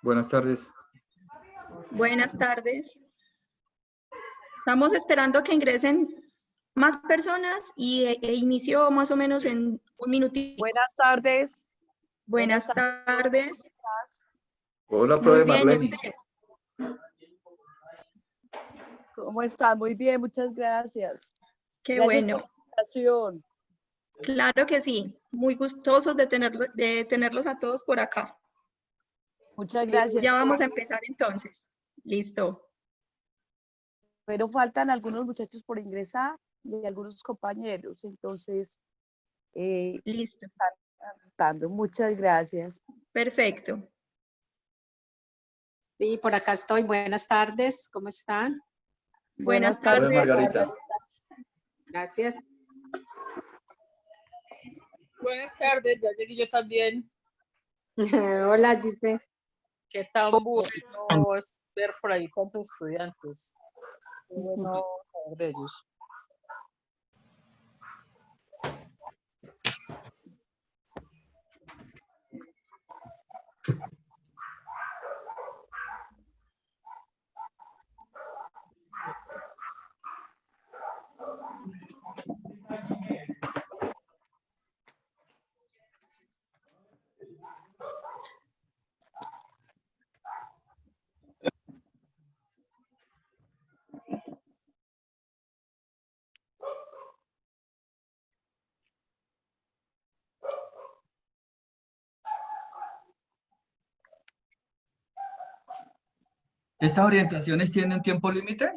Buenas tardes. Buenas tardes. Estamos esperando que ingresen más personas e inicio más o menos en un minutito. Buenas tardes. Buenas tardes. Hola, Muy profe bien, ¿y Marlene. usted? ¿Cómo están? Muy bien, muchas gracias. Qué Gracias bueno. por la invitación. Claro que sí. Muy gustosos de tenerlos a todos por acá. Muchas gracias. Ya vamos a empezar entonces. Listo. Pero faltan algunos muchachos por ingresar y algunos compañeros. Entonces, Listo. están anotando. Muchas gracias. Perfecto. Sí, por acá estoy. Buenas tardes, ¿cómo están? Buenas Profe tardes. Margarita. Gracias. Buenas tardes, ya llegué yo también. Hola, Giselle. Qué tan bueno es ver por ahí tantos estudiantes. Qué bueno saber de ellos. ¿Estas orientaciones tienen tiempo límite?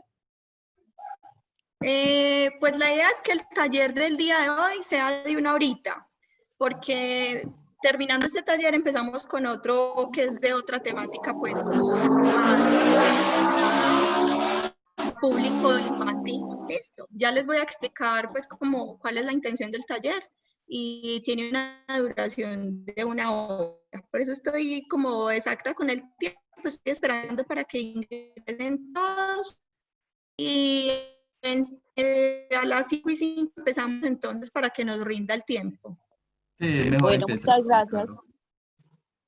Pues la idea es que el taller del día de hoy sea de 1 horita, porque terminando este taller empezamos con otro que es de otra temática, pues como más público infantil. Listo. Ya les voy a explicar pues como cuál es la intención del taller y tiene una duración de 1 hora. Por eso estoy como exacta con el tiempo, estoy esperando para que ingresen todos y a las 5:05 empezamos entonces para que nos rinda el tiempo. Sí, mejor Bueno, empezar. muchas Sí, gracias. claro.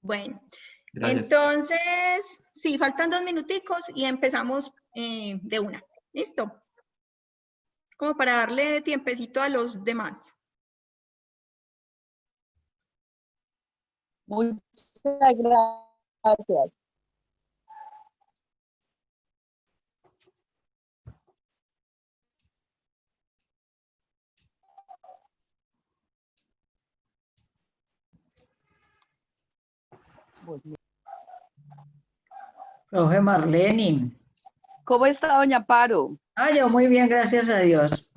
Bueno, Gracias. entonces, sí, faltan 2 minuticos y empezamos de una. ¿Listo? Como para darle tiempecito a los demás. Muchas gracias. Bueno. Profe Marlene. ¿Cómo está, doña Paro? Yo muy bien, gracias a Dios.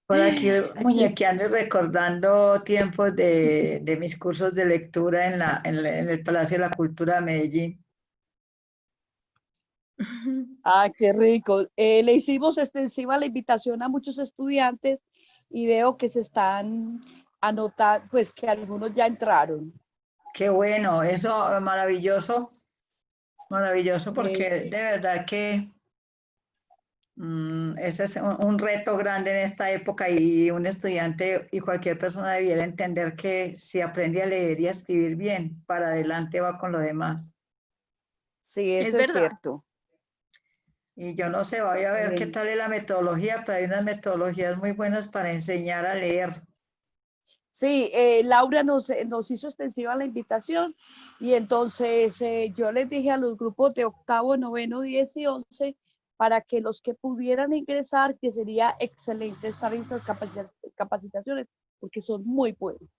Por aquí muñequeando y recordando tiempos de mis cursos de lectura en el Palacio de la Cultura de Medellín. Ah, qué rico. Le hicimos extensiva la invitación a muchos estudiantes y veo que se están anotando, pues que algunos ya entraron. Qué bueno, eso maravilloso, maravilloso, porque de verdad que ese es un reto grande en esta época y un estudiante y cualquier persona debiera entender que si aprende a leer y a escribir bien, para adelante va con lo demás. Sí, Es eso es verdad. cierto. Y yo no sé, voy a ver qué tal es la metodología, pero hay unas metodologías muy buenas para enseñar a leer. Sí, Laura nos hizo extensiva la invitación y entonces yo les dije a los grupos de 8º, 9º, 10 y 11 para que los que pudieran ingresar, que sería excelente estar en esas capacitaciones porque son muy buenas.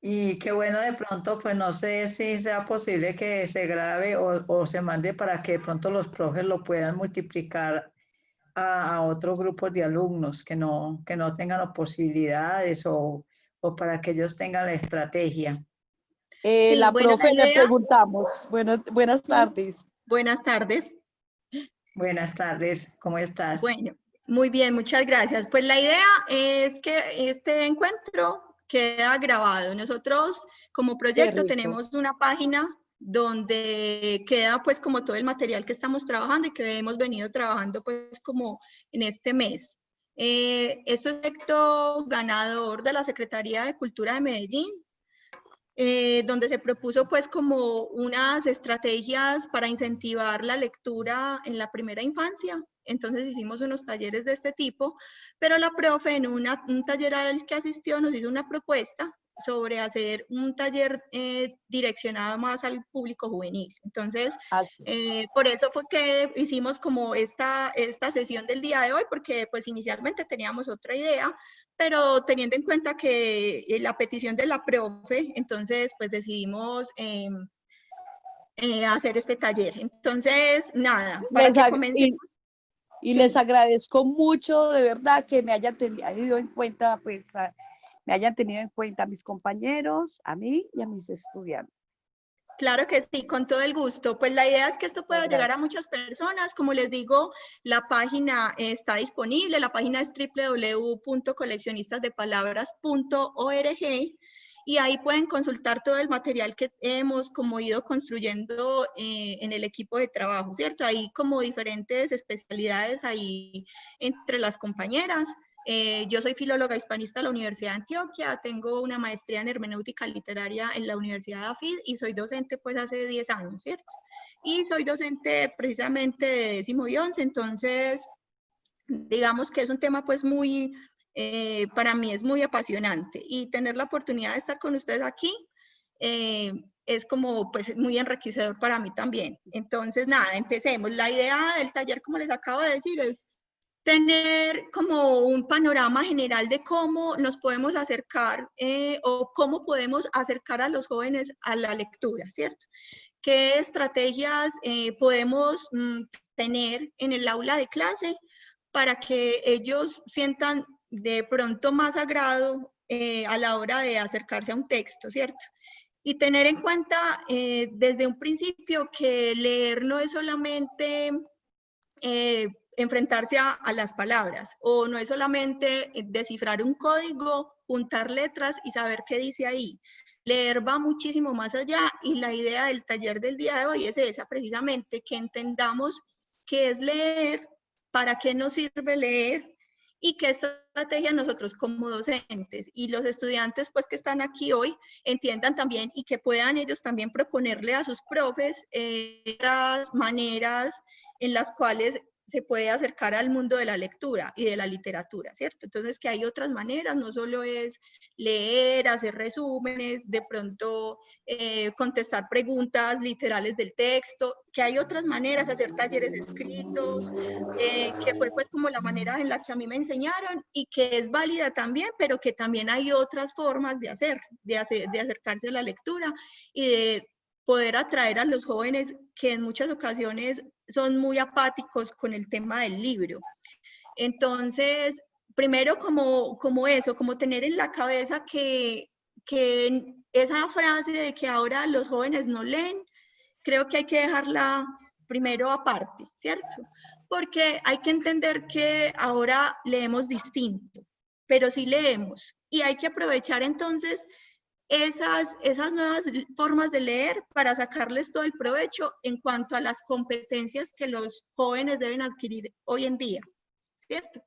Y qué bueno de pronto, pues no sé si sea posible que se grabe o se mande para que de pronto los profes lo puedan multiplicar a otros grupos de alumnos que no tengan posibilidades o para que ellos tengan la estrategia. Sí, La bueno, profe la le idea. preguntamos. Buenas tardes. Buenas tardes. Buenas tardes, ¿cómo estás? Bueno, muy bien, muchas gracias. Pues la idea es que este encuentro queda grabado. Nosotros como proyecto tenemos una página donde queda pues como todo el material que estamos trabajando y que hemos venido trabajando pues como en este mes. Este es el proyecto ganador de la Secretaría de Cultura de Medellín. donde se propuso pues como unas estrategias para incentivar la lectura en la primera infancia. Entonces hicimos unos talleres de este tipo, pero la profe en un taller al que asistió nos hizo una propuesta sobre hacer un taller direccionado más al público juvenil. Entonces, por eso fue que hicimos como esta sesión del día de hoy, porque pues inicialmente teníamos otra idea, pero teniendo en cuenta que la petición de la profe, entonces pues decidimos hacer este taller. Entonces, nada, para que comencemos. Y les agradezco mucho, de verdad, que me hayan tenido en cuenta, pues, me hayan tenido en cuenta a mis compañeros, a mí y a mis estudiantes. Claro que sí, con todo el gusto. Pues la idea es que esto pueda llegar a muchas personas. Como les digo, la página está disponible. La página es www.coleccionistasdepalabras.org y ahí pueden consultar todo el material que hemos como ido construyendo en el equipo de trabajo, ¿cierto? Hay como diferentes especialidades ahí entre las compañeras. Yo soy filóloga hispanista de la Universidad de Antioquia, tengo una maestría en hermenéutica literaria en la Universidad de AFID y soy docente pues hace 10 años, ¿cierto? Y soy docente precisamente de 10º y 11, entonces digamos que es un tema pues muy, para mí es muy apasionante y tener la oportunidad de estar con ustedes aquí es como pues muy enriquecedor para mí también. Entonces nada, empecemos. La idea del taller, como les acabo de decir, es tener como un panorama general de cómo nos podemos acercar o cómo podemos acercar a los jóvenes a la lectura, ¿cierto? ¿Qué estrategias podemos tener en el aula de clase para que ellos sientan de pronto más agrado a la hora de acercarse a un texto, ¿cierto? Y tener en cuenta desde un principio que leer no es solamente enfrentarse a las palabras, o no es solamente descifrar un código, juntar letras y saber qué dice ahí. Leer va muchísimo más allá y la idea del taller del día de hoy es esa, precisamente, que entendamos qué es leer, para qué nos sirve leer y qué estrategia nosotros como docentes y los estudiantes pues que están aquí hoy entiendan también y que puedan ellos también proponerle a sus profes otras maneras en las cuales se puede acercar al mundo de la lectura y de la literatura, ¿cierto? Entonces, que hay otras maneras, no solo es leer, hacer resúmenes, de pronto contestar preguntas literales del texto, que hay otras maneras, hacer talleres escritos, que fue pues como la manera en la que a mí me enseñaron y que es válida también, pero que también hay otras formas de acercarse a la lectura y de poder atraer a los jóvenes que en muchas ocasiones son muy apáticos con el tema del libro. Entonces, primero como eso, como tener en la cabeza que esa frase de que ahora los jóvenes no leen, creo que hay que dejarla primero aparte, ¿cierto? Porque hay que entender que ahora leemos distinto, pero sí leemos y hay que aprovechar entonces esas nuevas formas de leer para sacarles todo el provecho en cuanto a las competencias que los jóvenes deben adquirir hoy en día, ¿cierto?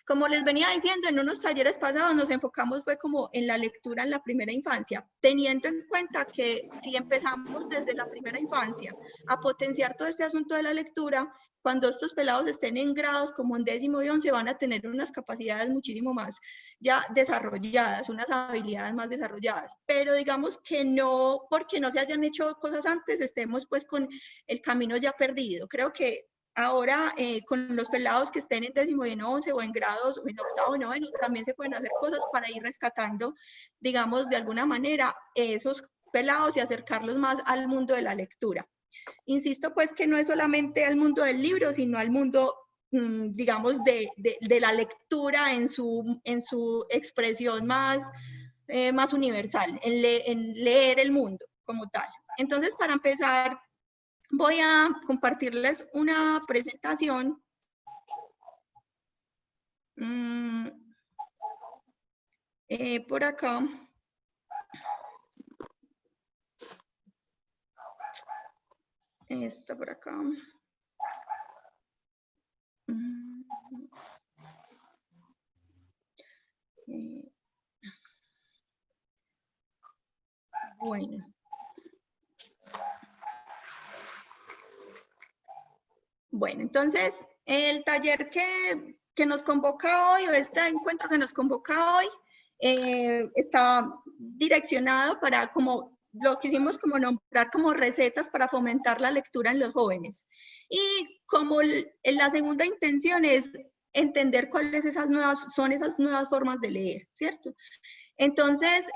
Como les venía diciendo, en unos talleres pasados nos enfocamos fue como en la lectura en la primera infancia, teniendo en cuenta que si empezamos desde la primera infancia a potenciar todo este asunto de la lectura, cuando estos pelados estén en grados como en 10º y 11 van a tener unas capacidades muchísimo más ya desarrolladas, unas habilidades más desarrolladas, pero digamos que no, porque no se hayan hecho cosas antes, estemos pues con el camino ya perdido. Creo que ahora con los pelados que estén en 10º y en 11 o en grados o en 8º y 9º, también se pueden hacer cosas para ir rescatando, digamos, de alguna manera esos pelados y acercarlos más al mundo de la lectura. Insisto pues que no es solamente al mundo del libro, sino al mundo, digamos, de la lectura en su expresión más universal, en leer el mundo como tal. Entonces, para empezar, voy a compartirles una presentación. Por acá. Esta por acá. Bueno. Bueno, entonces, el taller que nos convoca hoy, o este encuentro que nos convoca hoy, está direccionado para, como lo quisimos como nombrar como recetas para fomentar la lectura en los jóvenes. Y como la segunda intención es entender cuáles son esas nuevas formas de leer, ¿cierto? Entonces,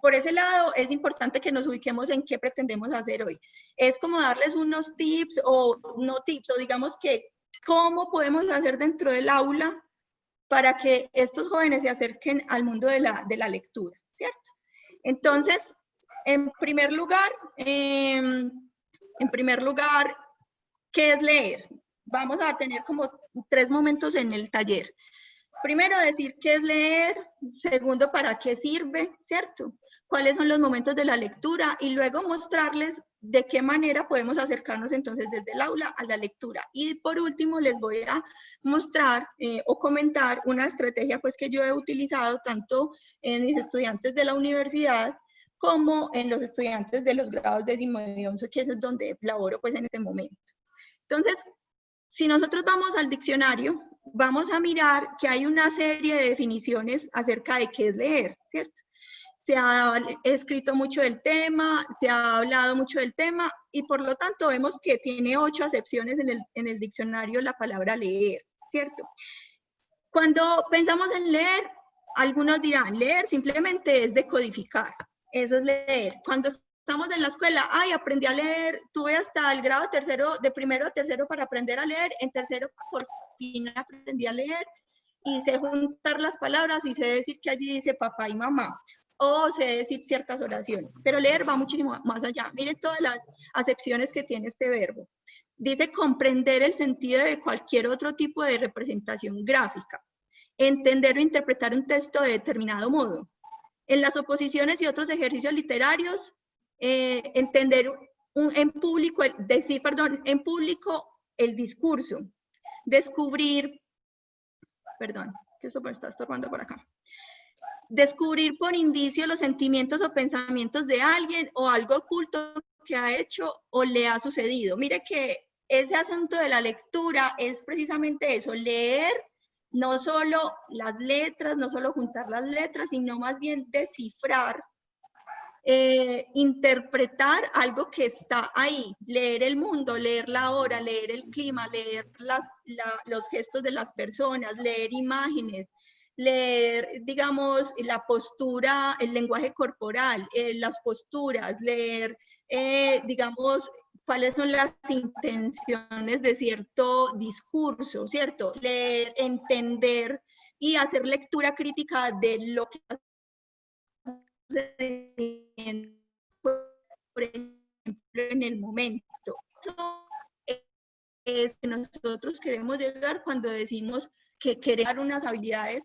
por ese lado, es importante que nos ubiquemos en qué pretendemos hacer hoy. Es como darles unos tips, o no tips, o digamos que cómo podemos hacer dentro del aula para que estos jóvenes se acerquen al mundo de la lectura, ¿cierto? Entonces, en primer lugar, ¿qué es leer? Vamos a tener como 3 momentos en el taller. Primero, decir qué es leer. Segundo, para qué sirve, ¿cierto? Cuáles son los momentos de la lectura, y luego mostrarles de qué manera podemos acercarnos entonces desde el aula a la lectura. Y por último, les voy a mostrar o comentar una estrategia pues que yo he utilizado tanto en mis estudiantes de la universidad como en los estudiantes de los grados 10º y 11, que es donde laboro pues en este momento. Entonces, si nosotros vamos al diccionario, vamos a mirar que hay una serie de definiciones acerca de qué es leer, ¿cierto? Se ha escrito mucho del tema, se ha hablado mucho del tema, y por lo tanto vemos que tiene 8 acepciones en el diccionario la palabra leer, ¿cierto? Cuando pensamos en leer, algunos dirán, leer simplemente es decodificar, eso es leer. Cuando estamos en la escuela, ay, aprendí a leer, tuve hasta el grado tercero, de primero a tercero para aprender a leer, en tercero por fin aprendí a leer, y sé juntar las palabras y sé decir que allí dice papá y mamá, o sé decir ciertas oraciones, pero leer va muchísimo más allá. Miren todas las acepciones que tiene este verbo. Dice comprender el sentido de cualquier otro tipo de representación gráfica, entender o interpretar un texto de determinado modo. En las oposiciones y otros ejercicios literarios, entender en público el discurso, descubrir, perdón, que esto me está estorbando por acá. Descubrir por indicio los sentimientos o pensamientos de alguien o algo oculto que ha hecho o le ha sucedido. Mire que ese asunto de la lectura es precisamente eso, leer no solo las letras, no solo juntar las letras, sino más bien descifrar, interpretar algo que está ahí, leer el mundo, leer la hora, leer el clima, leer los gestos de las personas, leer imágenes, leer, digamos, la postura, el lenguaje corporal, las posturas, leer, digamos, cuáles son las intenciones de cierto discurso, ¿cierto? Leer, entender y hacer lectura crítica de lo que está sucediendo, por ejemplo, en el momento. Eso es que nosotros queremos llegar cuando decimos que queremos dar unas habilidades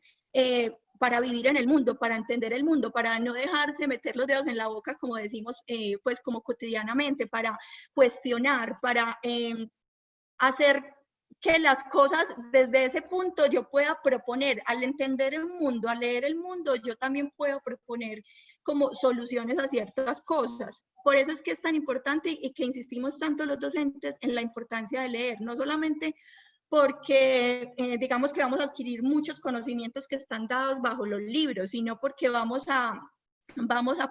para vivir en el mundo, para entender el mundo, para no dejarse meter los dedos en la boca, como decimos, pues como cotidianamente, para cuestionar, para hacer que las cosas desde ese punto yo pueda proponer, al entender el mundo, al leer el mundo, yo también puedo proponer como soluciones a ciertas cosas. Por eso es que es tan importante y que insistimos tanto los docentes en la importancia de leer, no solamente porque digamos que vamos a adquirir muchos conocimientos que están dados bajo los libros, sino porque vamos a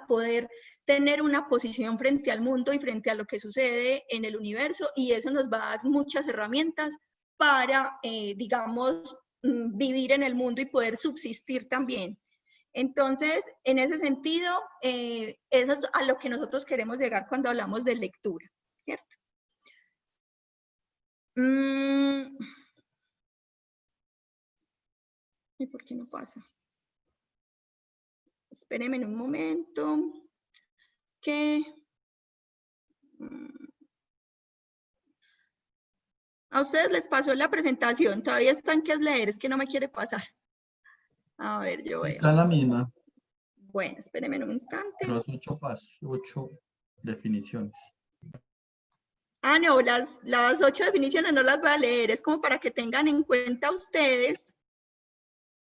poder tener una posición frente al mundo y frente a lo que sucede en el universo, y eso nos va a dar muchas herramientas para, digamos, vivir en el mundo y poder subsistir también. Entonces, en ese sentido, eso es a lo que nosotros queremos llegar cuando hablamos de lectura, ¿cierto? ¿Y por qué no pasa? Espérenme un momento. Que a ustedes les pasó la presentación. Todavía están que es leer, es que no me quiere pasar. A ver, yo veo. Está la misma. Bueno, espérenme un instante. Los 8 pasos, 8 definiciones. Ah, no, las 8 definiciones no las voy a leer, es como para que tengan en cuenta ustedes.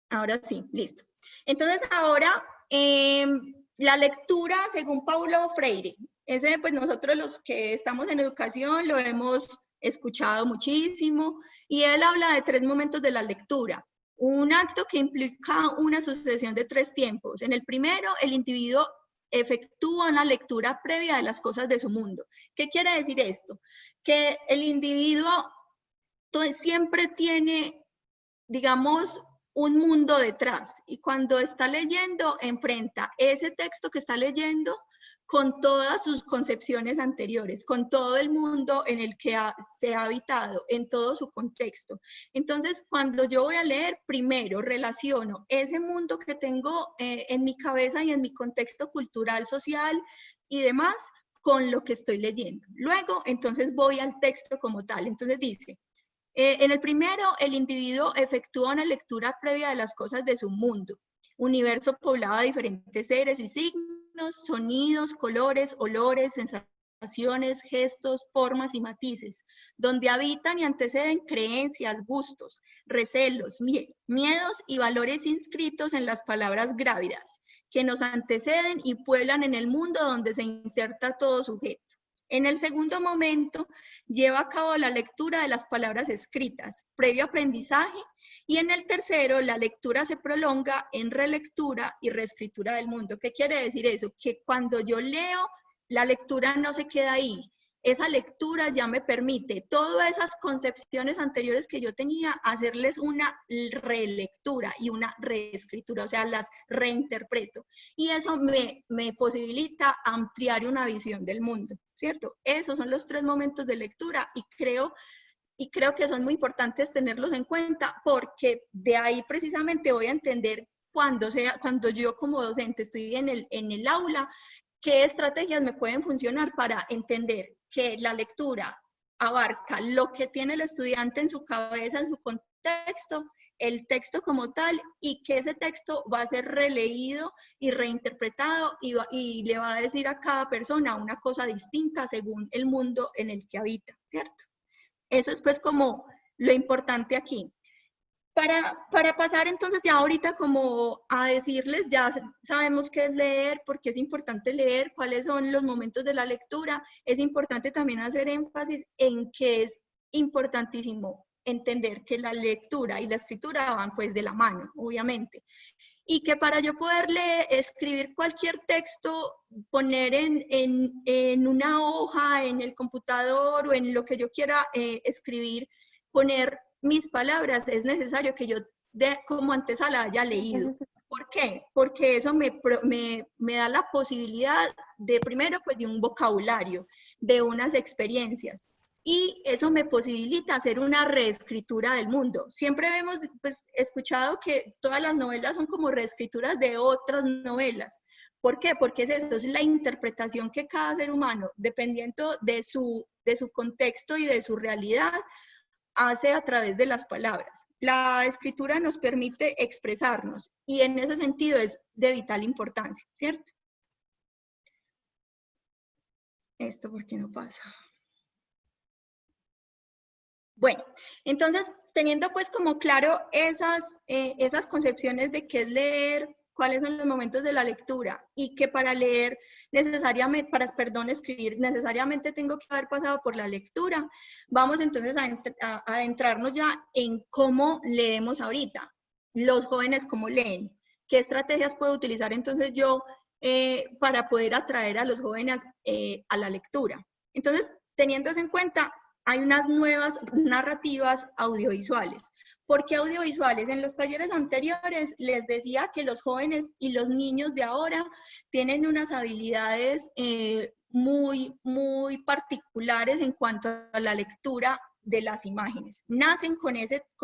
Ahora sí, listo. Entonces ahora, la lectura según Paulo Freire. Ese, pues nosotros los que estamos en educación lo hemos escuchado muchísimo, y él habla de 3 momentos de la lectura. Un acto que implica una sucesión de 3 tiempos. En el primero, el individuo efectúa una lectura previa de las cosas de su mundo. ¿Qué quiere decir esto? Que el individuo siempre tiene, digamos, un mundo detrás, y cuando está leyendo, enfrenta ese texto que está leyendo con todas sus concepciones anteriores, con todo el mundo en el que se ha habitado, en todo su contexto. Entonces, cuando yo voy a leer, primero relaciono ese mundo que tengo en mi cabeza y en mi contexto cultural, social y demás, con lo que estoy leyendo. Luego, entonces voy al texto como tal. Entonces dice, en el primero, el individuo efectúa una lectura previa de las cosas de su mundo, universo poblado de diferentes seres y signos, sonidos, colores, olores, sensaciones, gestos, formas y matices, donde habitan y anteceden creencias, gustos, recelos, miedos y valores inscritos en las palabras grávidas, que nos anteceden y pueblan en el mundo donde se inserta todo sujeto. En el segundo momento, lleva a cabo la lectura de las palabras escritas, previo aprendizaje, y en el tercero, la lectura se prolonga en relectura y reescritura del mundo. ¿Qué quiere decir eso? Que cuando yo leo, la lectura no se queda ahí. Esa lectura ya me permite todas esas concepciones anteriores que yo tenía, hacerles una relectura y una reescritura, o sea, las reinterpreto. Y eso me posibilita ampliar una visión del mundo, ¿cierto? Esos son los 3 momentos de lectura, y creo que son muy importantes tenerlos en cuenta, porque de ahí precisamente voy a entender cuando yo como docente estoy en el aula, qué estrategias me pueden funcionar para entender que la lectura abarca lo que tiene el estudiante en su cabeza, en su contexto, el texto como tal, y que ese texto va a ser releído y reinterpretado y le va a decir a cada persona una cosa distinta según el mundo en el que habita, ¿cierto? Eso es pues como lo importante aquí. Para pasar entonces ya ahorita como a decirles, ya sabemos qué es leer, por qué es importante leer, cuáles son los momentos de la lectura, es importante también hacer énfasis en que es importantísimo entender que la lectura y la escritura van pues de la mano, obviamente. Y que para yo poder escribir cualquier texto, poner en una hoja, en el computador o en lo que yo quiera escribir, poner mis palabras, es necesario que yo como antesala haya leído. ¿Por qué? Porque eso me da la posibilidad de, primero, pues de un vocabulario, de unas experiencias. Y eso me posibilita hacer una reescritura del mundo. Siempre hemos pues, escuchado que todas las novelas son como reescrituras de otras novelas. ¿Por qué? Porque es eso, es la interpretación que cada ser humano, dependiendo de su contexto y de su realidad, hace a través de las palabras. La escritura nos permite expresarnos y en ese sentido es de vital importancia, ¿cierto? Esto, ¿por qué no pasa? Bueno, entonces, teniendo pues como claro esas concepciones de qué es leer, cuáles son los momentos de la lectura y que para leer necesariamente, escribir necesariamente tengo que haber pasado por la lectura, vamos entonces a adentrarnos ya en cómo leemos ahorita, los jóvenes cómo leen, qué estrategias puedo utilizar entonces yo para poder atraer a los jóvenes a la lectura. Entonces, teniendo eso en cuenta, hay unas nuevas narrativas audiovisuales. ¿Por qué audiovisuales? En los talleres anteriores les decía que los jóvenes y los niños de ahora tienen unas habilidades muy particulares en cuanto a la lectura de las imágenes. Nacen con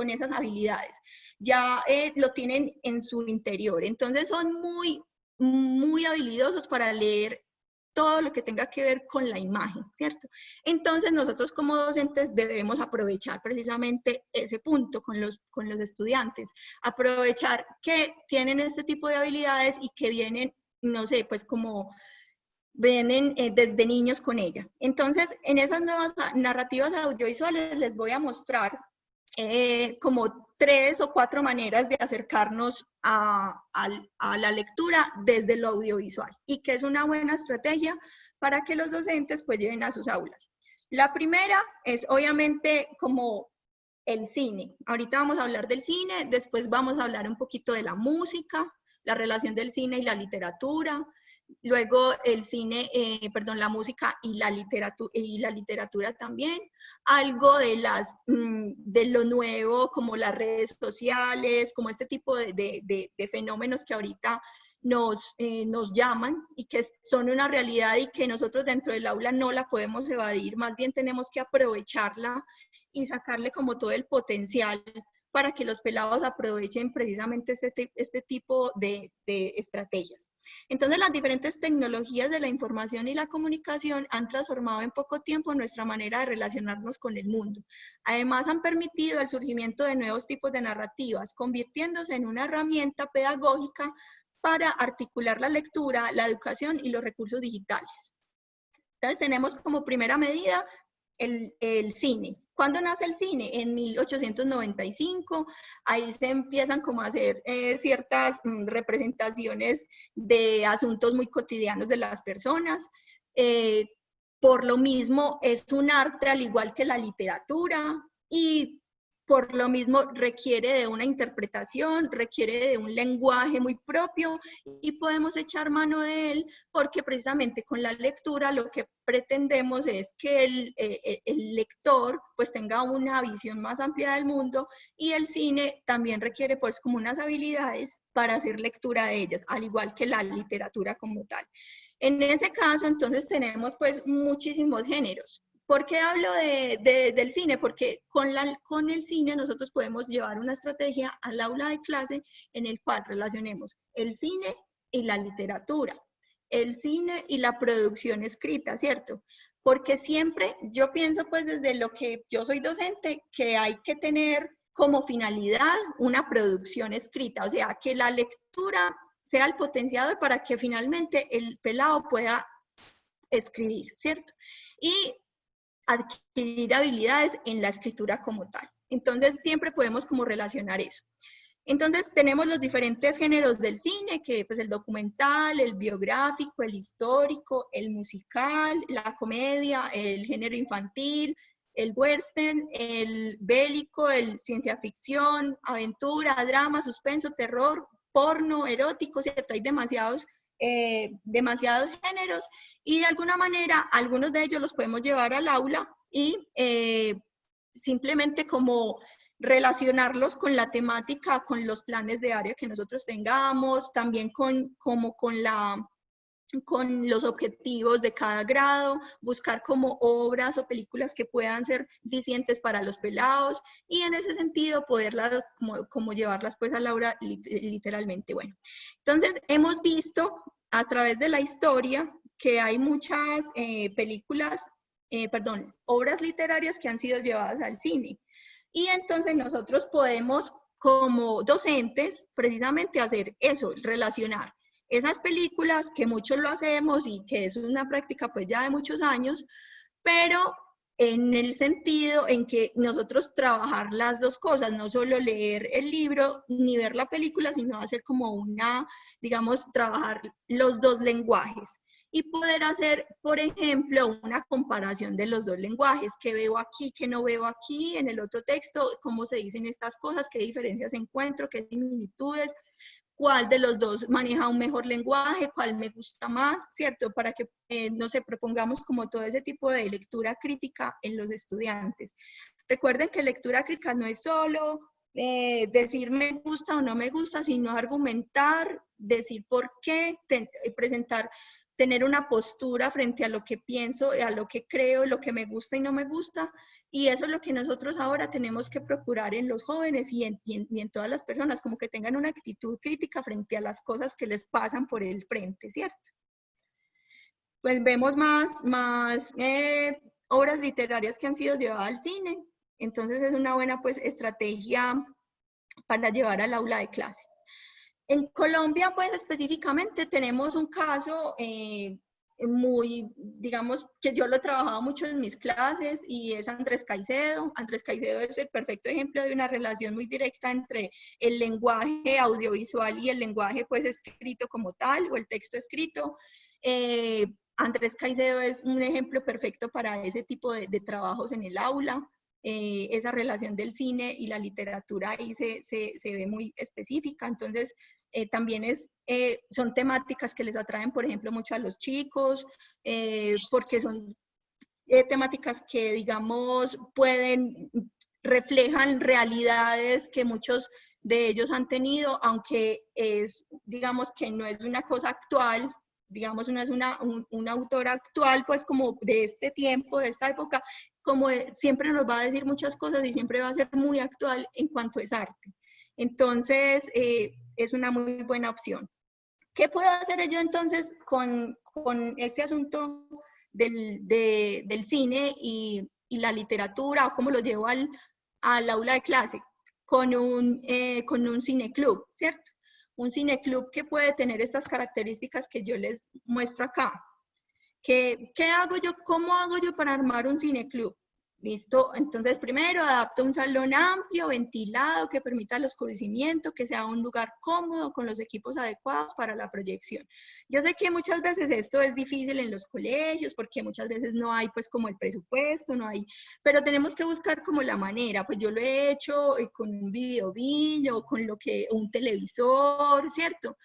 esas habilidades. Ya lo tienen en su interior. Entonces son muy habilidosos para leer todo lo que tenga que ver con la imagen, ¿cierto? Entonces nosotros como docentes debemos aprovechar precisamente ese punto con los estudiantes, aprovechar que tienen este tipo de habilidades y que vienen, no sé, pues como vienen desde niños con ella. Entonces, en esas nuevas narrativas audiovisuales les voy a mostrar como 3 o 4 maneras de acercarnos a la lectura desde lo audiovisual y que es una buena estrategia para que los docentes pues lleven a sus aulas. La primera es obviamente como el cine. Ahorita vamos a hablar del cine, después vamos a hablar un poquito de la música, la relación del cine y la literatura, luego el cine, la música y la literatura también, algo de lo nuevo como las redes sociales, como este tipo de fenómenos que ahorita nos llaman y que son una realidad y que nosotros dentro del aula no la podemos evadir, más bien tenemos que aprovecharla y sacarle como todo el potencial para que los pelados aprovechen precisamente este tipo de estrategias. Entonces, las diferentes tecnologías de la información y la comunicación han transformado en poco tiempo nuestra manera de relacionarnos con el mundo. Además, han permitido el surgimiento de nuevos tipos de narrativas, convirtiéndose en una herramienta pedagógica para articular la lectura, la educación y los recursos digitales. Entonces, tenemos como primera medida el cine. ¿Cuándo nace el cine? En 1895, ahí se empiezan como a hacer ciertas representaciones de asuntos muy cotidianos de las personas. Por lo mismo, es un arte al igual que la literatura y por lo mismo requiere de una interpretación, requiere de un lenguaje muy propio y podemos echar mano de él porque precisamente con la lectura lo que pretendemos es que el lector pues tenga una visión más amplia del mundo y el cine también requiere pues como unas habilidades para hacer lectura de ellas, al igual que la literatura como tal. En ese caso entonces tenemos pues muchísimos géneros. ¿Por qué hablo del cine? Porque con el cine nosotros podemos llevar una estrategia al aula de clase en el cual relacionemos el cine y la literatura, el cine y la producción escrita, ¿cierto? Porque siempre yo pienso pues desde lo que yo soy docente que hay que tener como finalidad una producción escrita, o sea, que la lectura sea el potenciador para que finalmente el pelado pueda escribir, ¿cierto? Y adquirir habilidades en la escritura como tal. Entonces, siempre podemos como relacionar eso. Entonces, tenemos los diferentes géneros del cine, que pues el documental, el biográfico, el histórico, el musical, la comedia, el género infantil, el western, el bélico, el ciencia ficción, aventura, drama, suspenso, terror, porno, erótico, ¿cierto? Hay demasiados géneros y de alguna manera algunos de ellos los podemos llevar al aula y simplemente como relacionarlos con la temática, con los planes de área que nosotros tengamos, también con los objetivos de cada grado, buscar como obras o películas que puedan ser dicientes para los pelados y en ese sentido poderlas como llevarlas pues al aula literalmente. Bueno, entonces hemos visto a través de la historia que hay muchas obras literarias que han sido llevadas al cine y entonces nosotros podemos como docentes precisamente hacer eso, relacionar esas películas que muchos lo hacemos y que es una práctica pues ya de muchos años, pero en el sentido en que nosotros trabajar las dos cosas, no solo leer el libro ni ver la película, sino hacer como digamos, trabajar los dos lenguajes y poder hacer, por ejemplo, una comparación de los dos lenguajes, qué veo aquí, qué no veo aquí, en el otro texto, cómo se dicen estas cosas, qué diferencias encuentro, qué similitudes, cuál de los dos maneja un mejor lenguaje, cuál me gusta más, ¿cierto? Para que, no sé, propongamos como todo ese tipo de lectura crítica en los estudiantes. Recuerden que lectura crítica no es solo decir me gusta o no me gusta, sino argumentar, decir por qué, tener una postura frente a lo que pienso, a lo que creo, lo que me gusta y no me gusta, y eso es lo que nosotros ahora tenemos que procurar en los jóvenes y en todas las personas, como que tengan una actitud crítica frente a las cosas que les pasan por el frente, ¿cierto? Pues vemos más obras literarias que han sido llevadas al cine, entonces es una buena pues estrategia para llevar al aula de clase. En Colombia, pues específicamente tenemos un caso muy, digamos, que yo lo he trabajado mucho en mis clases y es Andrés Caicedo. Andrés Caicedo es el perfecto ejemplo de una relación muy directa entre el lenguaje audiovisual y el lenguaje pues escrito como tal o el texto escrito. Andrés Caicedo es un ejemplo perfecto para ese tipo de trabajos en el aula. Esa relación del cine y la literatura ahí se ve muy específica, entonces también son temáticas que les atraen, por ejemplo, mucho a los chicos, porque son temáticas que, digamos, reflejan realidades que muchos de ellos han tenido, aunque digamos que no es una cosa actual, digamos, no es una autora actual, pues como de este tiempo, de esta época, como siempre nos va a decir muchas cosas y siempre va a ser muy actual en cuanto es arte. Entonces, es una muy buena opción. ¿Qué puedo hacer yo entonces con este asunto del cine y la literatura, o cómo lo llevo al aula de clase? Con un cineclub, ¿cierto? Un cineclub que puede tener estas características que yo les muestro acá. ¿Qué hago yo? ¿Cómo hago yo para armar un cineclub? ¿Listo? Entonces, primero, adapto un salón amplio, ventilado, que permita el oscurecimiento, que sea un lugar cómodo, con los equipos adecuados para la proyección. Yo sé que muchas veces esto es difícil en los colegios, porque muchas veces no hay, pues, como el presupuesto, no hay, pero tenemos que buscar como la manera. Pues yo lo he hecho con un videobeam o con un televisor, ¿cierto?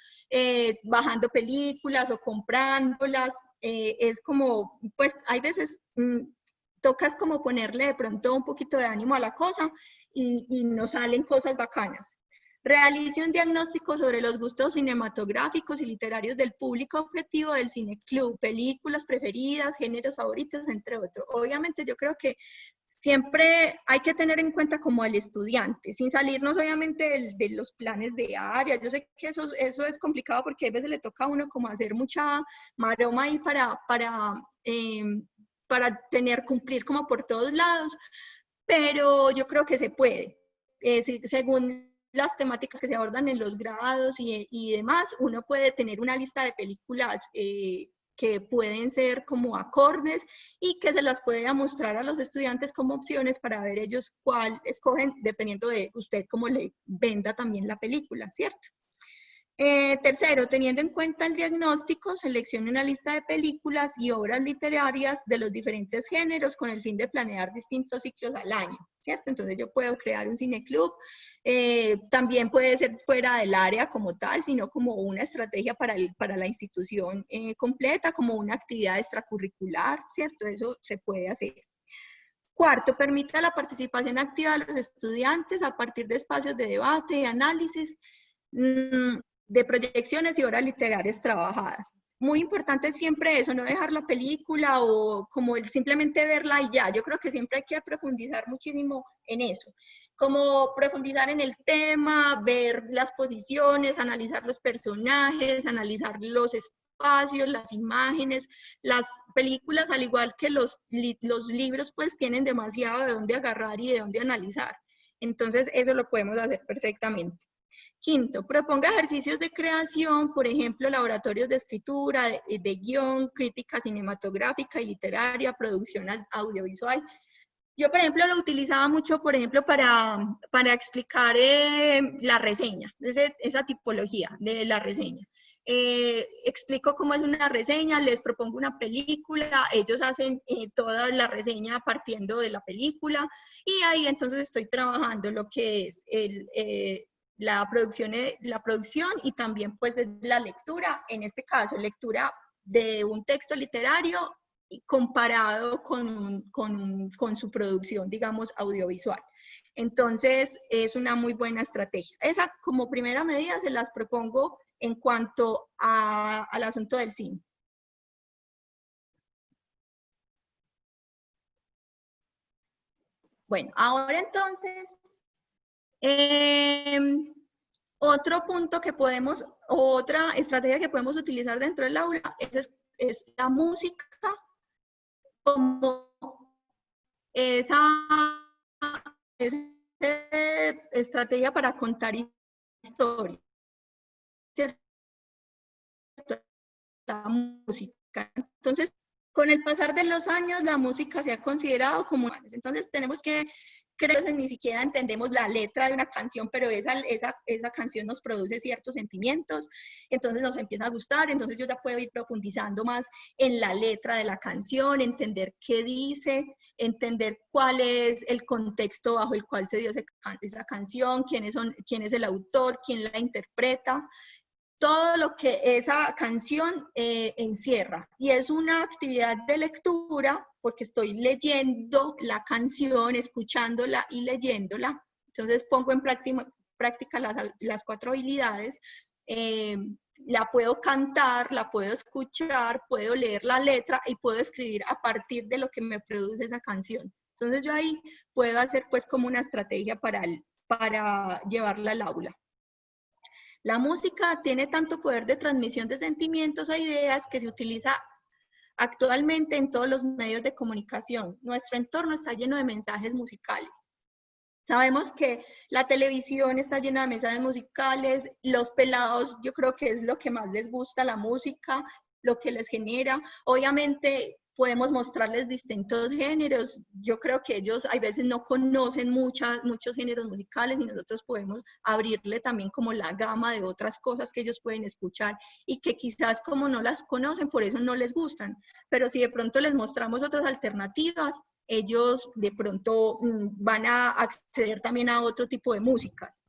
Bajando películas o comprándolas. Es como, pues, hay veces... tocas como ponerle de pronto un poquito de ánimo a la cosa y nos salen cosas bacanas. Realice un diagnóstico sobre los gustos cinematográficos y literarios del público objetivo del cineclub, películas preferidas, géneros favoritos, entre otros. Obviamente yo creo que siempre hay que tener en cuenta como al estudiante, sin salirnos obviamente de los planes de área. Yo sé que eso es complicado porque a veces le toca a uno como hacer mucha maroma ahí para cumplir como por todos lados, pero yo creo que se puede. Según las temáticas que se abordan en los grados y demás, uno puede tener una lista de películas que pueden ser como acordes y que se las puede mostrar a los estudiantes como opciones para ver ellos cuál escogen, dependiendo de usted cómo le venda también la película, ¿cierto? Tercero, teniendo en cuenta el diagnóstico, seleccione una lista de películas y obras literarias de los diferentes géneros con el fin de planear distintos ciclos al año, ¿cierto? Entonces yo puedo crear un cineclub, también puede ser fuera del área como tal, sino como una estrategia para la institución completa, como una actividad extracurricular, ¿cierto? Eso se puede hacer. Cuarto, permita la participación activa de los estudiantes a partir de espacios de debate, análisis, de proyecciones y obras literarias trabajadas. Muy importante siempre eso, no dejar la película o como simplemente verla y ya. Yo creo que siempre hay que profundizar muchísimo en eso. Como profundizar en el tema, ver las posiciones, analizar los personajes, analizar los espacios, las imágenes. Las películas, al igual que los libros, pues tienen demasiado de dónde agarrar y de dónde analizar. Entonces, eso lo podemos hacer perfectamente. Quinto, proponga ejercicios de creación, por ejemplo, laboratorios de escritura, de guión, crítica cinematográfica y literaria, producción audiovisual. Yo, por ejemplo, lo utilizaba mucho, por ejemplo, para explicar la reseña, esa tipología de la reseña. Explico cómo es una reseña, les propongo una película, ellos hacen toda la reseña partiendo de la película y ahí entonces estoy trabajando lo que es la producción y también pues de la lectura, en este caso lectura de un texto literario comparado con su producción, digamos, audiovisual. Entonces, es una muy buena estrategia. Esa como primera medida se las propongo en cuanto al asunto del cine. Bueno, ahora entonces, otro punto que podemos, otra estrategia que podemos utilizar dentro del aula es la música como esa estrategia para contar historias. La música. Entonces, con el pasar de los años, la música se ha considerado como... Entonces, tenemos que creo que ni siquiera entendemos la letra de una canción, pero esa canción nos produce ciertos sentimientos, entonces nos empieza a gustar, entonces yo ya puedo ir profundizando más en la letra de la canción, entender qué dice, entender cuál es el contexto bajo el cual se dio esa canción, quién es el autor, quién la interpreta, todo lo que esa canción encierra. Y es una actividad de lectura porque estoy leyendo la canción, escuchándola y leyéndola. Entonces pongo en práctica las 4 habilidades. La puedo cantar, la puedo escuchar, puedo leer la letra y puedo escribir a partir de lo que me produce esa canción. Entonces yo ahí puedo hacer pues como una estrategia para llevarla al aula. La música tiene tanto poder de transmisión de sentimientos e ideas que se utiliza actualmente en todos los medios de comunicación. Nuestro entorno está lleno de mensajes musicales. Sabemos que la televisión está llena de mensajes musicales, los pelados yo creo que es lo que más les gusta, la música, lo que les genera. Obviamente podemos mostrarles distintos géneros. Yo creo que ellos a veces no conocen muchos géneros musicales y nosotros podemos abrirle también como la gama de otras cosas que ellos pueden escuchar y que quizás como no las conocen, por eso no les gustan. Pero si de pronto les mostramos otras alternativas, ellos de pronto van a acceder también a otro tipo de músicas.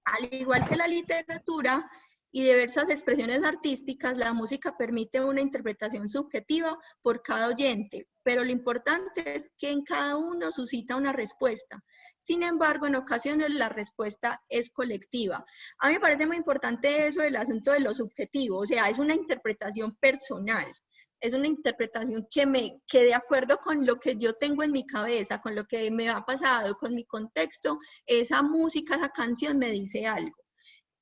Al igual que la literatura y diversas expresiones artísticas, la música permite una interpretación subjetiva por cada oyente, pero lo importante es que en cada uno suscita una respuesta. Sin embargo, en ocasiones la respuesta es colectiva. A mí me parece muy importante eso del asunto de lo subjetivo, o sea, es una interpretación personal. Es una interpretación que de acuerdo con lo que yo tengo en mi cabeza, con lo que me ha pasado, con mi contexto, esa música, esa canción me dice algo.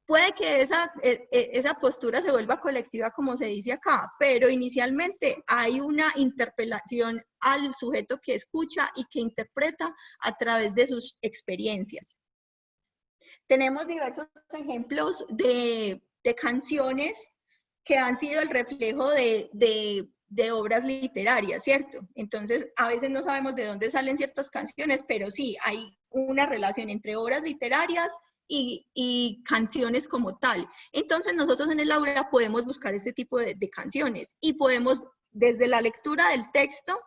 Puede que esa postura se vuelva colectiva, como se dice acá, pero inicialmente hay una interpelación al sujeto que escucha y que interpreta a través de sus experiencias. Tenemos diversos ejemplos de canciones que han sido el reflejo de obras literarias, ¿cierto? Entonces, a veces no sabemos de dónde salen ciertas canciones, pero sí, hay una relación entre obras literarias y canciones como tal. Entonces, nosotros en el aula podemos buscar este tipo de canciones y podemos, desde la lectura del texto,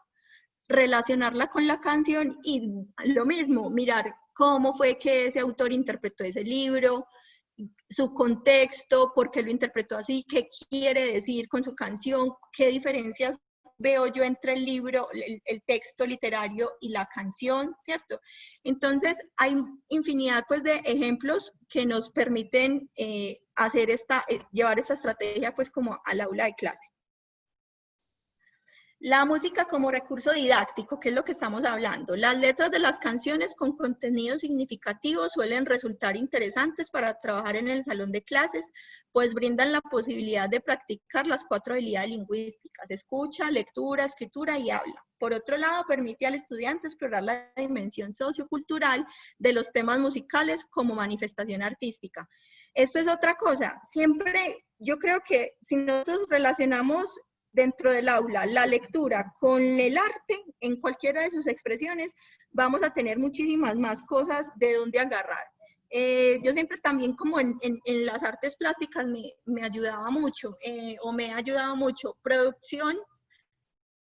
relacionarla con la canción y lo mismo, mirar cómo fue que ese autor interpretó ese libro, su contexto, por qué lo interpretó así, qué quiere decir con su canción, qué diferencias veo yo entre el libro, el texto literario y la canción, ¿cierto? Entonces, hay infinidad pues, de ejemplos que nos permiten llevar esta estrategia pues, como al aula de clase. La música como recurso didáctico, que es lo que estamos hablando. Las letras de las canciones con contenido significativo suelen resultar interesantes para trabajar en el salón de clases, pues brindan la posibilidad de practicar las 4 habilidades lingüísticas: escucha, lectura, escritura y habla. Por otro lado, permite al estudiante explorar la dimensión sociocultural de los temas musicales como manifestación artística. Esto es otra cosa. Siempre, yo creo que si nosotros relacionamos dentro del aula la lectura con el arte, en cualquiera de sus expresiones, vamos a tener muchísimas más cosas de donde agarrar. Yo siempre también como en las artes plásticas me ayudaba mucho, o me ha ayudado mucho, producción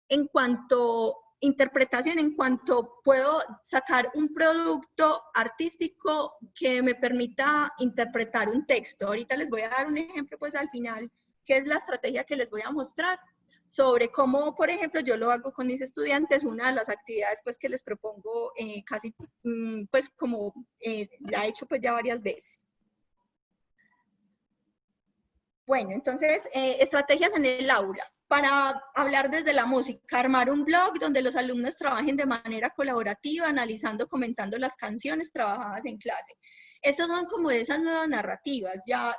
en cuanto interpretación, en cuanto puedo sacar un producto artístico que me permita interpretar un texto. Ahorita les voy a dar un ejemplo pues al final, que es la estrategia que les voy a mostrar sobre cómo, por ejemplo, yo lo hago con mis estudiantes. Una de las actividades pues que les propongo casi pues como la he hecho pues ya varias veces. Bueno, entonces, estrategias en el aula. Para hablar desde la música, armar un blog donde los alumnos trabajen de manera colaborativa, analizando, comentando las canciones trabajadas en clase. Estas son como de esas nuevas narrativas, ya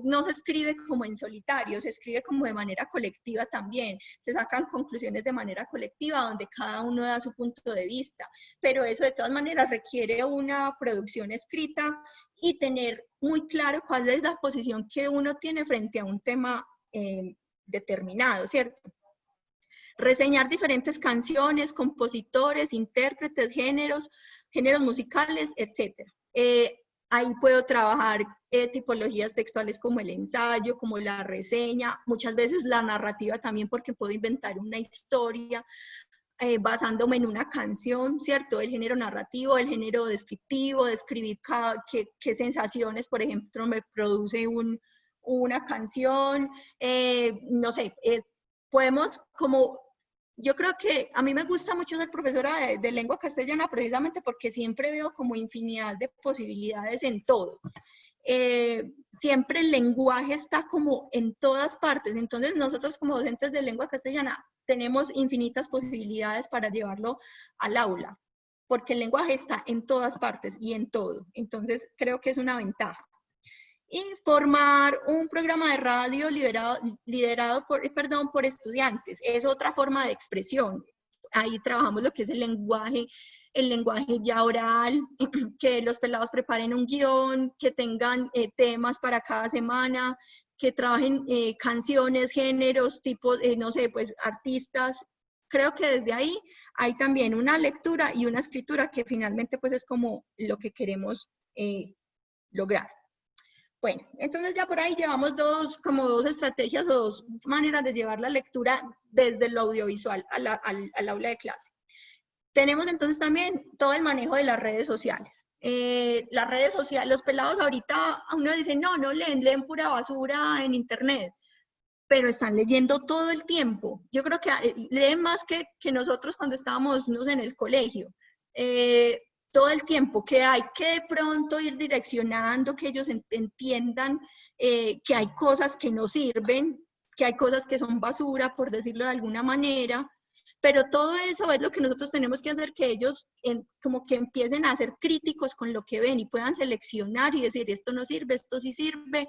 no se escribe como en solitario, se escribe como de manera colectiva también, se sacan conclusiones de manera colectiva donde cada uno da su punto de vista, pero eso de todas maneras requiere una producción escrita y tener muy claro cuál es la posición que uno tiene frente a un tema determinado, ¿cierto? reseñar diferentes canciones, compositores, intérpretes, géneros musicales, etc. Ahí puedo trabajar tipologías textuales como el ensayo, como la reseña, muchas veces la narrativa también, porque puedo inventar una historia basándome en una canción, ¿cierto? El género narrativo, el género descriptivo, describir qué sensaciones, por ejemplo, me produce una canción, no sé, podemos como... Yo creo que a mí me gusta mucho ser profesora de lengua castellana precisamente porque siempre veo como infinidad de posibilidades en todo. Siempre el lenguaje está como en todas partes, entonces nosotros como docentes de lengua castellana tenemos infinitas posibilidades para llevarlo al aula, porque el lenguaje está en todas partes y en todo, entonces creo que es una ventaja. Y formar un programa de radio liderado por estudiantes, es otra forma de expresión. Ahí trabajamos lo que es el lenguaje ya oral, que los pelados preparen un guión, que tengan temas para cada semana, que trabajen canciones, géneros, tipos, no sé, pues artistas. Creo que desde ahí hay también una lectura y una escritura que finalmente pues es como lo que queremos lograr. Bueno, entonces ya por ahí llevamos como dos estrategias o dos maneras de llevar la lectura desde lo audiovisual al aula de clase. Tenemos entonces también todo el manejo de las redes sociales. Las redes sociales, los pelados ahorita, uno dice, no leen pura basura en internet, pero están leyendo todo el tiempo. Yo creo que leen más que nosotros cuando estábamos en el colegio. Todo el tiempo, que hay que de pronto ir direccionando, que ellos entiendan que hay cosas que no sirven, que hay cosas que son basura, por decirlo de alguna manera, pero todo eso es lo que nosotros tenemos que hacer, que ellos como que empiecen a ser críticos con lo que ven y puedan seleccionar y decir, esto no sirve, esto sí sirve,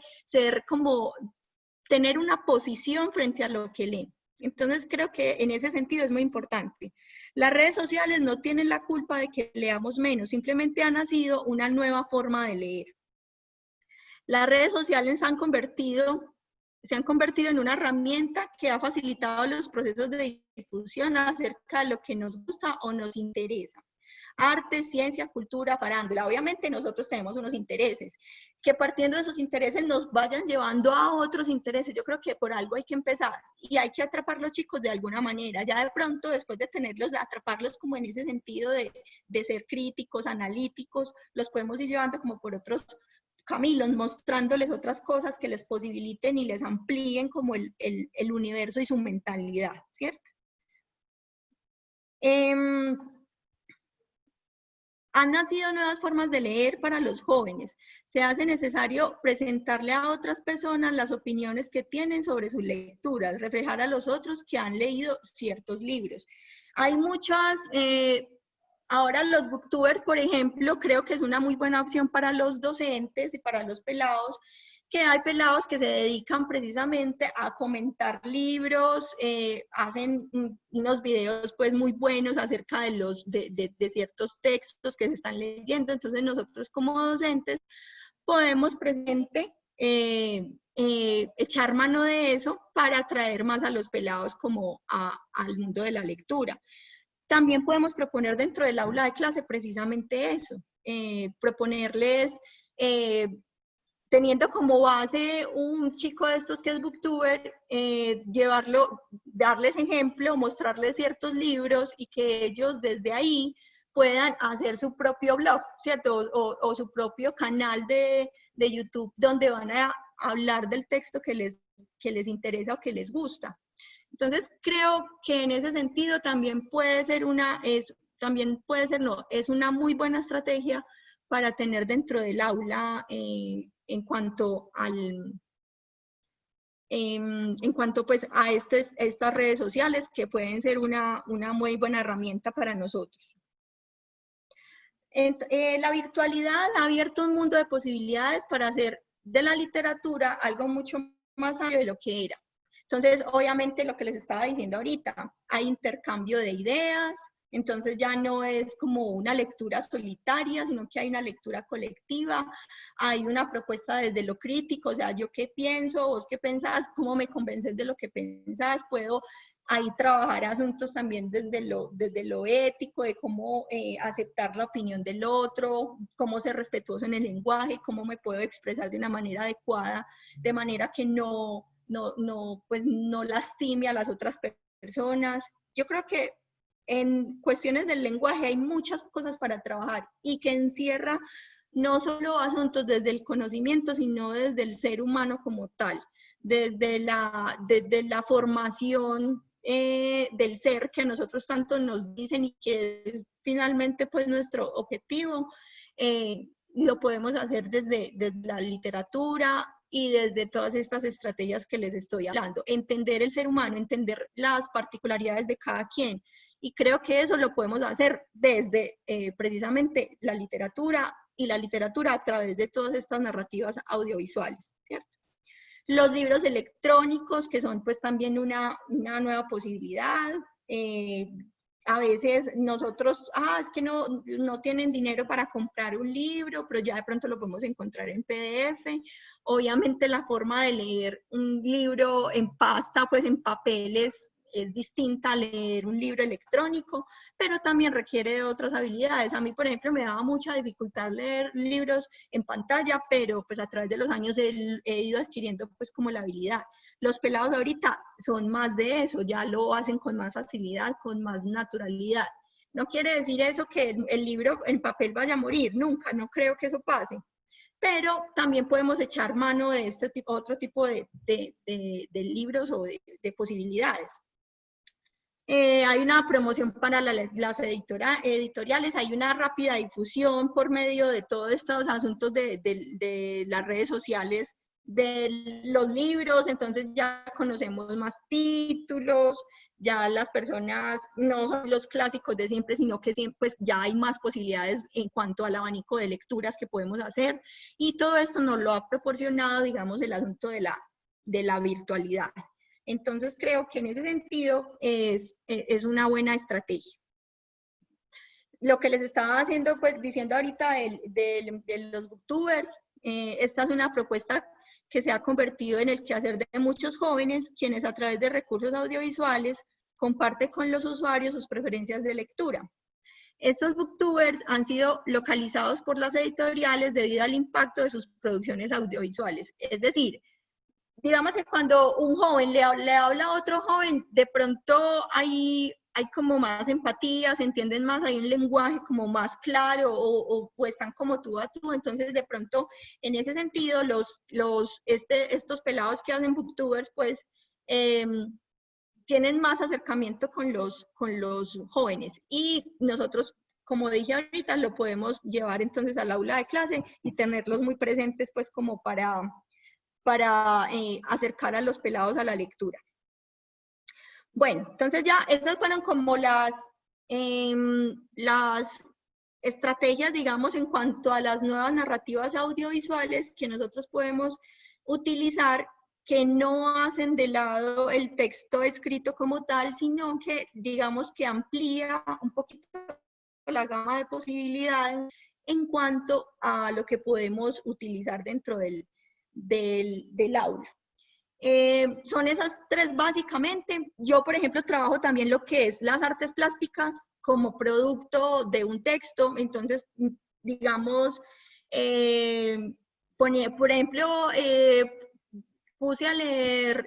tener una posición frente a lo que leen. Entonces creo que en ese sentido es muy importante. Las redes sociales no tienen la culpa de que leamos menos, simplemente ha nacido una nueva forma de leer. Las redes sociales se han convertido en una herramienta que ha facilitado los procesos de difusión acerca de lo que nos gusta o nos interesa. Arte, ciencia, cultura, farándula. Obviamente nosotros tenemos unos intereses, que partiendo de esos intereses nos vayan llevando a otros intereses. Yo creo que por algo hay que empezar y hay que atrapar a los chicos de alguna manera. Ya de pronto, después de atraparlos como en ese sentido de ser críticos, analíticos, los podemos ir llevando como por otros caminos, mostrándoles otras cosas que les posibiliten y les amplíen como el universo y su mentalidad, ¿cierto? Han nacido nuevas formas de leer para los jóvenes. Se hace necesario presentarle a otras personas las opiniones que tienen sobre sus lecturas, reflejar a los otros que han leído ciertos libros. Hay muchas, ahora los booktubers, por ejemplo, creo que es una muy buena opción para los docentes y para los pelados, que hay pelados que se dedican precisamente a comentar libros, hacen unos videos pues muy buenos acerca de ciertos textos que se están leyendo. Entonces nosotros como docentes podemos echar mano de eso para atraer más a los pelados como al mundo de la lectura. También podemos proponer dentro del aula de clase precisamente eso, proponerles... teniendo como base un chico de estos que es booktuber, darles ejemplo, mostrarles ciertos libros y que ellos desde ahí puedan hacer su propio blog, ¿cierto? O su propio canal de YouTube donde van a hablar del texto que les interesa o que les gusta. Entonces, creo que en ese sentido también es una muy buena estrategia para tener dentro del aula en cuanto pues a estas redes sociales que pueden ser una muy buena herramienta para nosotros. La virtualidad ha abierto un mundo de posibilidades para hacer de la literatura algo mucho más amplio de lo que era. Entonces, obviamente, lo que les estaba diciendo ahorita, hay intercambio de ideas. Entonces ya no es como una lectura solitaria, sino que hay una lectura colectiva, hay una propuesta desde lo crítico, o sea, yo qué pienso, vos qué pensás, cómo me convences de lo que pensás, puedo ahí trabajar asuntos también desde lo ético, de cómo aceptar la opinión del otro, cómo ser respetuoso en el lenguaje, cómo me puedo expresar de una manera adecuada, de manera que pues no lastime a las otras personas. Yo creo que en cuestiones del lenguaje hay muchas cosas para trabajar y que encierra no solo asuntos desde el conocimiento, sino desde el ser humano como tal, desde la formación del ser que a nosotros tanto nos dicen y que es finalmente pues nuestro objetivo. Lo podemos hacer desde la literatura y desde todas estas estrategias que les estoy hablando. Entender el ser humano, entender las particularidades de cada quien. Y creo que eso lo podemos hacer desde precisamente la literatura, y la literatura a través de todas estas narrativas audiovisuales, ¿cierto? Los libros electrónicos, que son pues también una nueva posibilidad. A veces nosotros, es que no tienen dinero para comprar un libro, pero ya de pronto lo podemos encontrar en PDF. Obviamente la forma de leer un libro en pasta, pues en papeles, es distinta a leer un libro electrónico, pero también requiere de otras habilidades. A mí, por ejemplo, me daba mucha dificultad leer libros en pantalla, pero pues a través de los años he ido adquiriendo pues como la habilidad. Los pelados ahorita son más de eso, ya lo hacen con más facilidad, con más naturalidad. No quiere decir eso que el libro en papel vaya a morir, nunca, no creo que eso pase. Pero también podemos echar mano de otro tipo de libros o de posibilidades. Hay una promoción para las editoriales, hay una rápida difusión por medio de todos estos asuntos de las redes sociales, de los libros, entonces ya conocemos más títulos, ya las personas no son los clásicos de siempre, sino que siempre pues, ya hay más posibilidades en cuanto al abanico de lecturas que podemos hacer, y todo esto nos lo ha proporcionado, digamos, el asunto de la virtualidad. Entonces creo que en ese sentido es una buena estrategia. Lo que les estaba diciendo ahorita de los booktubers, esta es una propuesta que se ha convertido en el quehacer de muchos jóvenes, quienes a través de recursos audiovisuales comparten con los usuarios sus preferencias de lectura. Estos booktubers han sido localizados por las editoriales debido al impacto de sus producciones audiovisuales. Es decir, digamos que cuando un joven le habla a otro joven, de pronto hay como más empatía, se entienden más, hay un lenguaje como más claro o pues están como tú a tú. Entonces de pronto en ese sentido estos pelados que hacen booktubers pues tienen más acercamiento con los jóvenes, y nosotros, como dije ahorita, lo podemos llevar entonces al aula de clase y tenerlos muy presentes pues como para acercar a los pelados a la lectura. Bueno, entonces ya esas fueron como las estrategias, digamos, en cuanto a las nuevas narrativas audiovisuales que nosotros podemos utilizar, que no hacen de lado el texto escrito como tal, sino que, digamos, que amplía un poquito la gama de posibilidades en cuanto a lo que podemos utilizar dentro del aula. Son esas tres básicamente. Yo, por ejemplo, trabajo también lo que es las artes plásticas como producto de un texto. Entonces, digamos, por ejemplo, puse a leer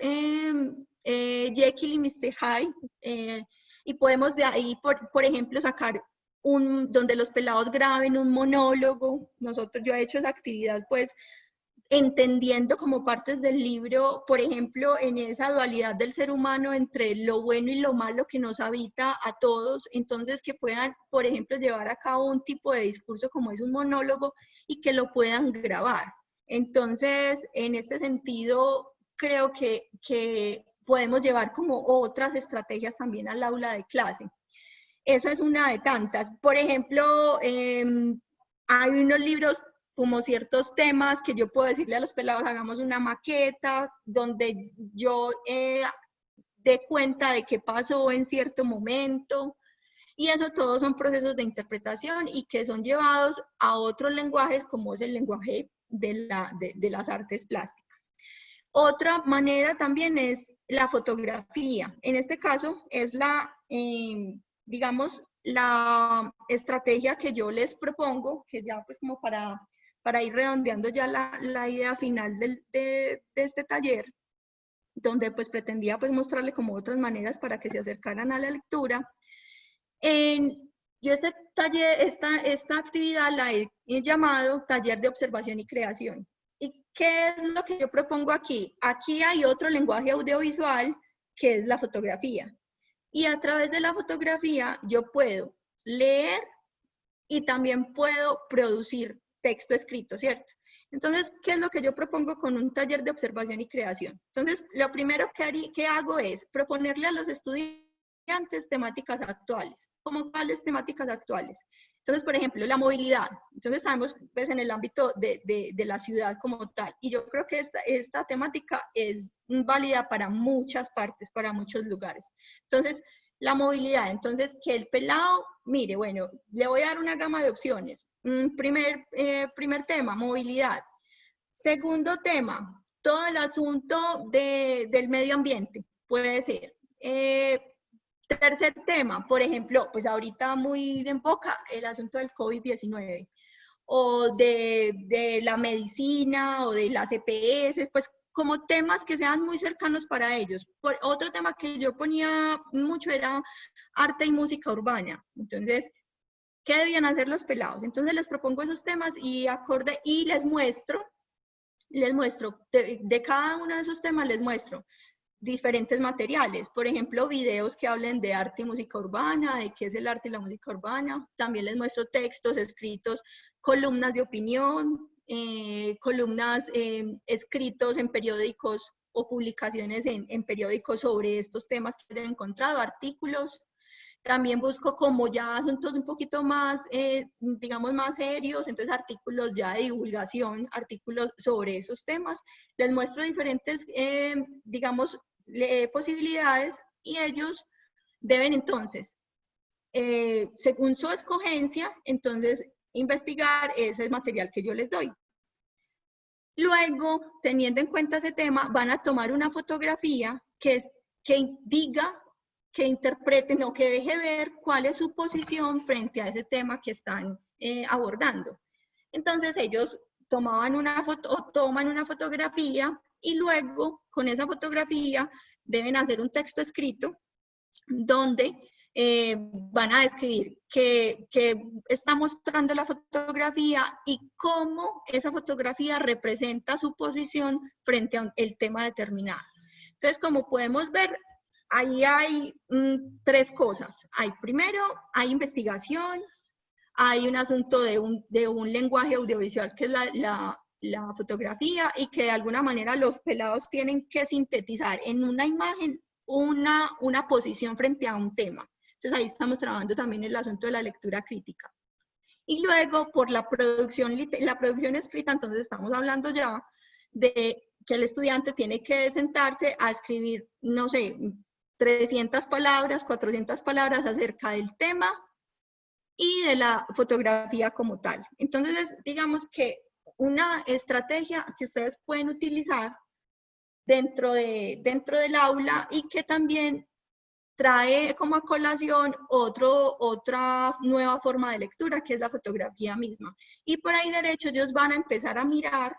Jekyll y Mr. Hyde, y podemos de ahí, por ejemplo, sacar donde los pelados graben un monólogo. Yo he hecho esa actividad, pues, entendiendo como partes del libro, por ejemplo, en esa dualidad del ser humano entre lo bueno y lo malo que nos habita a todos, entonces que puedan, por ejemplo, llevar a cabo un tipo de discurso como es un monólogo y que lo puedan grabar. Entonces, en este sentido, creo que podemos llevar como otras estrategias también al aula de clase. Esa es una de tantas. Por ejemplo, hay unos libros como ciertos temas que yo puedo decirle a los pelados, hagamos una maqueta donde yo dé cuenta de qué pasó en cierto momento, y eso todos son procesos de interpretación y que son llevados a otros lenguajes como es el lenguaje de las artes plásticas. Otra manera también es la fotografía. En este caso es digamos, la estrategia que yo les propongo, que ya pues como para ir redondeando ya la idea final de este taller, donde pues pretendía pues mostrarle como otras maneras para que se acercaran a la lectura. Yo este taller, esta actividad la he llamado taller de observación y creación. ¿Y qué es lo que yo propongo aquí? Aquí hay otro lenguaje audiovisual que es la fotografía. Y a través de la fotografía yo puedo leer y también puedo producir texto escrito, ¿cierto? Entonces, ¿qué es lo que yo propongo con un taller de observación y creación? Entonces, lo primero que hago es proponerle a los estudiantes temáticas actuales. ¿Cómo cuáles temáticas actuales? Entonces, por ejemplo, la movilidad. Entonces, estamos pues, en el ámbito de la ciudad como tal. Y yo creo que esta temática es válida para muchas partes, para muchos lugares. Entonces, la movilidad. Entonces, que el pelado, mire, bueno, le voy a dar una gama de opciones. Primer tema, movilidad. Segundo tema, todo el asunto del medio ambiente, puede ser. Tercer tema, por ejemplo, pues ahorita muy en boca el asunto del COVID-19 o de la medicina o de las EPS, pues como temas que sean muy cercanos para ellos. Otro tema que yo ponía mucho era arte y música urbana. Entonces, ¿qué debían hacer los pelados? Entonces les propongo esos temas y les muestro de cada uno de esos temas les muestro diferentes materiales, por ejemplo, videos que hablen de arte y música urbana, de qué es el arte y la música urbana. También les muestro textos escritos, columnas de opinión, columnas escritos en periódicos o publicaciones en periódicos sobre estos temas que he encontrado, artículos. También busco como ya asuntos un poquito más, digamos, más serios, entonces artículos ya de divulgación, artículos sobre esos temas. Les muestro diferentes, digamos, posibilidades y ellos deben entonces, según su escogencia, entonces investigar ese material que yo les doy. Luego, teniendo en cuenta ese tema, van a tomar una fotografía que diga, que interpreten o que deje ver cuál es su posición frente a ese tema que están abordando. Entonces ellos toman una fotografía y luego con esa fotografía deben hacer un texto escrito donde van a describir qué está mostrando la fotografía y cómo esa fotografía representa su posición frente a el tema determinado. Entonces, como podemos ver, ahí hay tres cosas. Primero, hay investigación, hay un asunto de un lenguaje audiovisual que es la fotografía y que de alguna manera los pelados tienen que sintetizar en una imagen una posición frente a un tema. Entonces ahí estamos trabajando también el asunto de la lectura crítica. Y luego por la producción escrita, entonces estamos hablando ya de que el estudiante tiene que sentarse a escribir, no sé, 300 palabras, 400 palabras acerca del tema y de la fotografía como tal. Entonces, digamos que una estrategia que ustedes pueden utilizar dentro del aula y que también trae como a colación otra nueva forma de lectura, que es la fotografía misma. Y por ahí derecho ellos van a empezar a mirar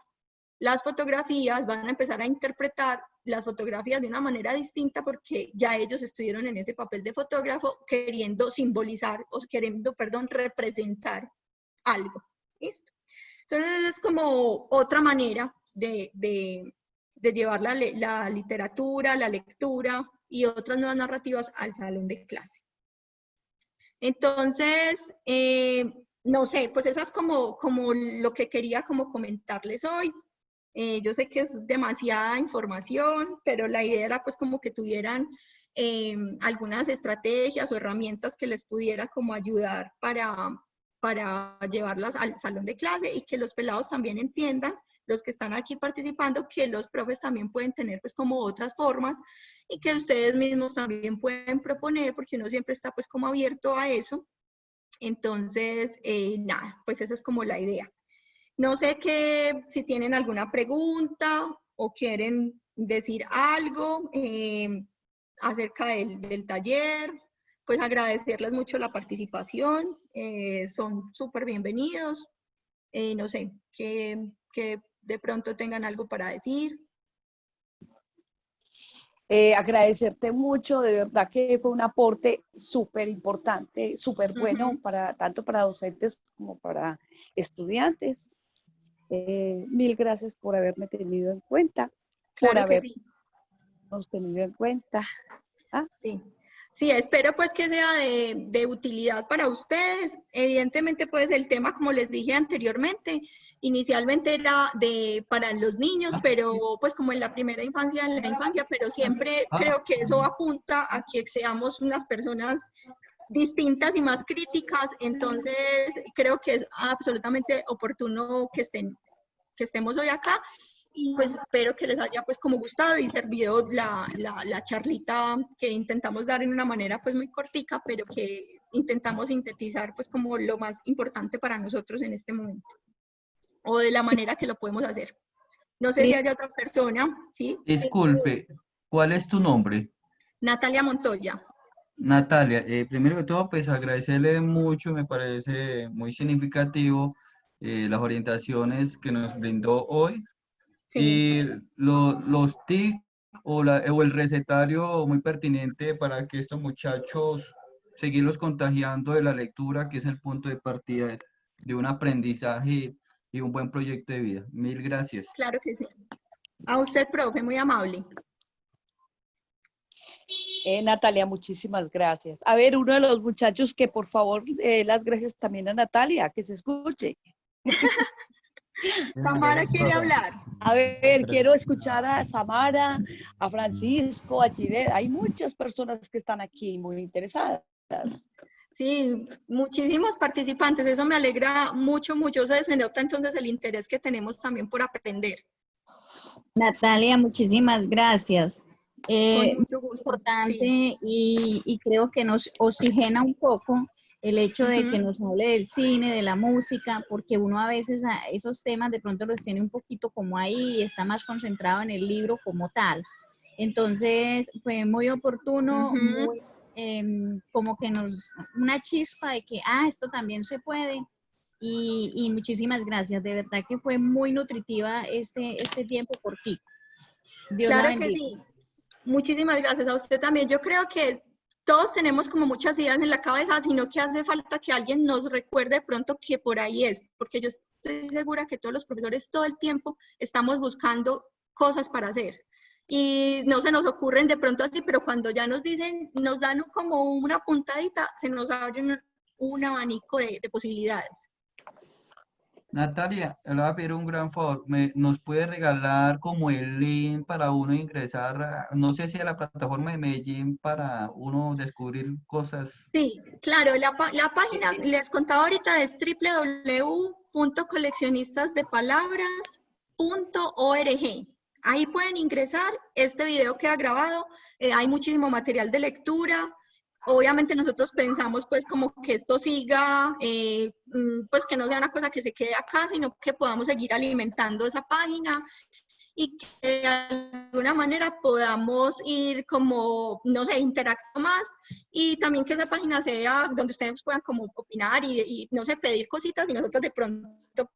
las fotografías, van a empezar a interpretar las fotografías de una manera distinta porque ya ellos estuvieron en ese papel de fotógrafo queriendo simbolizar o queriendo, representar algo. ¿Listo? Entonces es como otra manera de llevar la literatura, la lectura y otras nuevas narrativas al salón de clase. Entonces, no sé, pues eso es como lo que quería como comentarles hoy. Yo sé que es demasiada información, pero la idea era pues como que tuvieran algunas estrategias o herramientas que les pudiera como ayudar para llevarlas al salón de clase y que los pelados también entiendan, los que están aquí participando, que los profes también pueden tener pues como otras formas y que ustedes mismos también pueden proponer, porque uno siempre está pues como abierto a eso. Entonces, nada, pues esa es como la idea. No sé si tienen alguna pregunta o quieren decir algo acerca del taller, pues agradecerles mucho la participación, son súper bienvenidos, no sé, que de pronto tengan algo para decir. Agradecerte mucho, de verdad que fue un aporte súper importante, súper bueno, tanto para docentes como para estudiantes. Mil gracias por haberme tenido en cuenta, por Claro que sí. habernos tenido en cuenta. ¿Ah? Sí. Sí, espero pues que sea de utilidad para ustedes. Evidentemente pues el tema, como les dije anteriormente, inicialmente era para los niños, pero pues como en la primera infancia, pero siempre creo que eso apunta a que seamos unas personas distintas y más críticas, entonces creo que es absolutamente oportuno que estemos hoy acá. Y pues espero que les haya pues como gustado y servido la charlita que intentamos dar en una manera pues muy cortica, pero que intentamos sintetizar pues como lo más importante para nosotros en este momento, o de la manera que lo podemos hacer. No sé si haya otra persona, ¿sí? Disculpe, ¿cuál es tu nombre? Natalia Montoya. Natalia, primero que todo, pues agradecerle mucho, me parece muy significativo las orientaciones que nos brindó hoy. Sí. Y los tips o el recetario muy pertinente para que estos muchachos seguirlos contagiando de la lectura, que es el punto de partida de un aprendizaje y un buen proyecto de vida. Mil gracias. Claro que sí. A usted, profe, muy amable. Natalia, muchísimas gracias. A ver, uno de los muchachos que por favor las gracias también a Natalia, que se escuche. Samara quiere hablar. A ver, quiero escuchar a Samara, a Francisco, a Chile. Hay muchas personas que están aquí muy interesadas. Sí, muchísimos participantes. Eso me alegra mucho, mucho. Se nota entonces el interés que tenemos también por aprender. Natalia, muchísimas gracias. Con mucho gusto. Importante, Sí. y creo que nos oxigena un poco el hecho de que nos hable del cine, de la música, porque uno a veces esos temas de pronto los tiene un poquito como ahí y está más concentrado en el libro como tal. Entonces fue muy oportuno, muy como que una chispa de que, esto también se puede. Y muchísimas gracias, de verdad que fue muy nutritiva este tiempo por ti. Dios la Claro que bendiga. sí. Muchísimas gracias a usted también. Yo creo que todos tenemos como muchas ideas en la cabeza, sino que hace falta que alguien nos recuerde de pronto que por ahí es, porque yo estoy segura que todos los profesores todo el tiempo estamos buscando cosas para hacer. Y no se nos ocurren de pronto así, pero cuando ya nos dicen, nos dan como una puntadita, se nos abre un abanico de posibilidades. Natalia, le voy a pedir un gran favor. ¿Nos puede regalar como el link para uno ingresar, no sé si a la plataforma de Medellín para uno descubrir cosas? Sí, claro. La página, les contaba ahorita, es www.coleccionistasdepalabras.org. Ahí pueden ingresar. Este video queda grabado. Hay muchísimo material de lectura. Obviamente nosotros pensamos pues como que esto siga, pues que no sea una cosa que se quede acá, sino que podamos seguir alimentando esa página y que de alguna manera podamos ir como, no sé, interactuando más, y también que esa página sea donde ustedes puedan como opinar y no sé, pedir cositas, y nosotros de pronto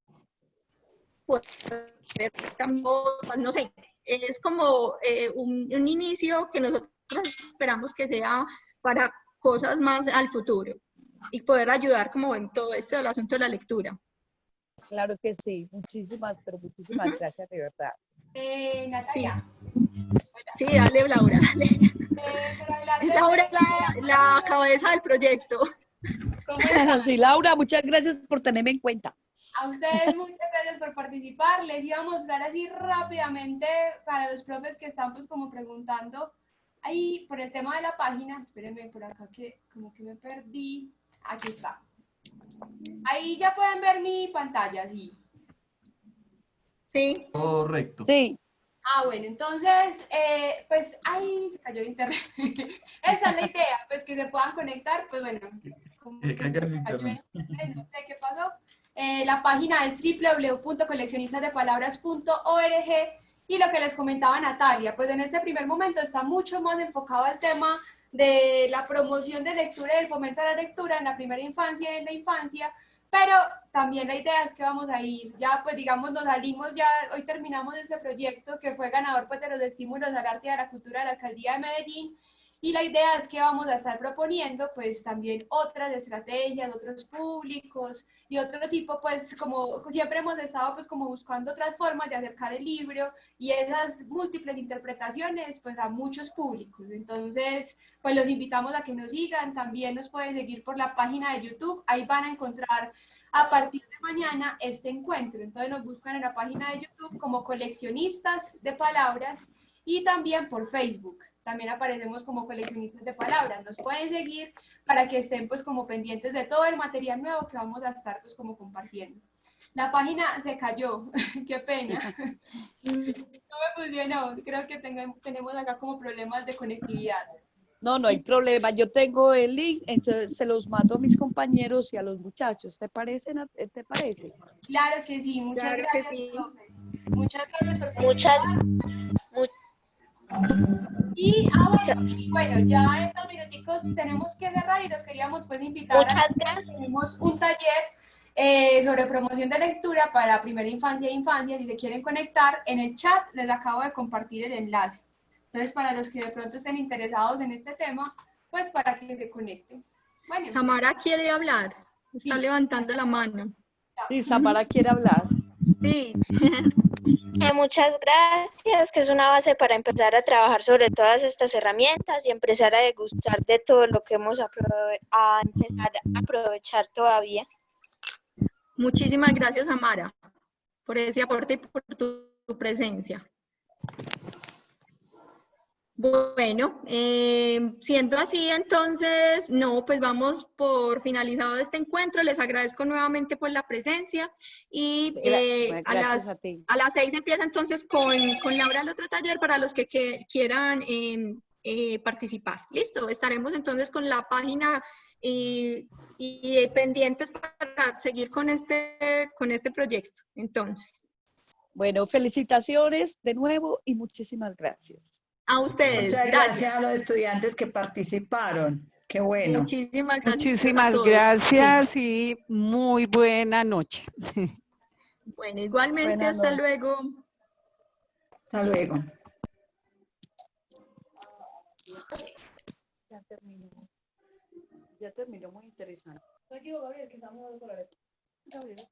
poder, no sé, es como un inicio que nosotros esperamos que sea para cosas más al futuro y poder ayudar como en todo esto del asunto de la lectura. Claro que sí, muchísimas, pero muchísimas gracias de verdad. Natalia. Sí, dale, Laura, dale. Laura es la cabeza del proyecto. Sí, Laura, muchas gracias por tenerme en cuenta. A ustedes muchas gracias por participar. Les iba a mostrar así rápidamente para los profes que están pues como preguntando ahí por el tema de la página. Espérenme por acá que como que me perdí. Aquí está. Ahí ya pueden ver mi pantalla, sí. Sí. Correcto. Sí. Bueno, entonces, pues ahí se cayó el internet. Esa es la idea, pues que se puedan conectar, pues bueno. Como Que caiga el internet. No sé qué pasó. La página es www.coleccionistasdepalabras.org Y lo que les comentaba Natalia, pues en este primer momento está mucho más enfocado al tema de la promoción de lectura y el fomento de la lectura en la primera infancia y en la infancia, pero también la idea es que vamos a ir, ya pues digamos nos salimos, ya hoy terminamos este proyecto que fue ganador pues de los estímulos al arte y a la cultura de la Alcaldía de Medellín, y la idea es que vamos a estar proponiendo pues también otras estrategias, otros públicos y otro tipo, pues como siempre hemos estado pues como buscando otras formas de acercar el libro y esas múltiples interpretaciones pues a muchos públicos. Entonces pues los invitamos a que nos sigan, también nos pueden seguir por la página de YouTube, ahí van a encontrar a partir de mañana este encuentro. Entonces nos buscan en la página de YouTube como Coleccionistas de Palabras y también por Facebook. También aparecemos como Coleccionistas de Palabras. Nos pueden seguir para que estén pues como pendientes de todo el material nuevo que vamos a estar pues como compartiendo. La página se cayó, qué pena. No me funcionó, creo que tenemos acá como problemas de conectividad. No, no hay problema. Yo tengo el link, entonces se los mando a mis compañeros y a los muchachos. ¿Te parece? ¿Te parece? Claro que sí, muchas Claro gracias, que sí. profe. Muchas gracias por participar. Y, bueno, ya en 2 minuticos tenemos que cerrar y los queríamos pues invitar a que tenemos un taller sobre promoción de lectura para primera infancia e infancia. Si se quieren conectar, en el chat les acabo de compartir el enlace. Entonces, para los que de pronto estén interesados en este tema, pues para que se conecten. Bueno. Samara quiere hablar, está Sí. levantando la mano. Sí, Samara quiere hablar. Sí. Muchas gracias, que es una base para empezar a trabajar sobre todas estas herramientas y empezar a degustar de todo lo que hemos a empezar a aprovechar todavía. Muchísimas gracias, Samara, por ese aporte y por tu presencia. Bueno, siendo así, entonces, no, pues vamos por finalizado este encuentro. Les agradezco nuevamente por la presencia y a las 6 empieza entonces con Laura el otro taller para los que quieran participar. Listo, estaremos entonces con la página y pendientes para seguir con este proyecto. Entonces. Bueno, felicitaciones de nuevo y muchísimas gracias. A ustedes. Muchas gracias a los estudiantes que participaron. Qué bueno. Muchísimas gracias. Muchísimas gracias y muy buena noche. Bueno, igualmente, hasta luego. Hasta luego. Ya terminó muy interesante. Gabriel, que estamos Gabriel.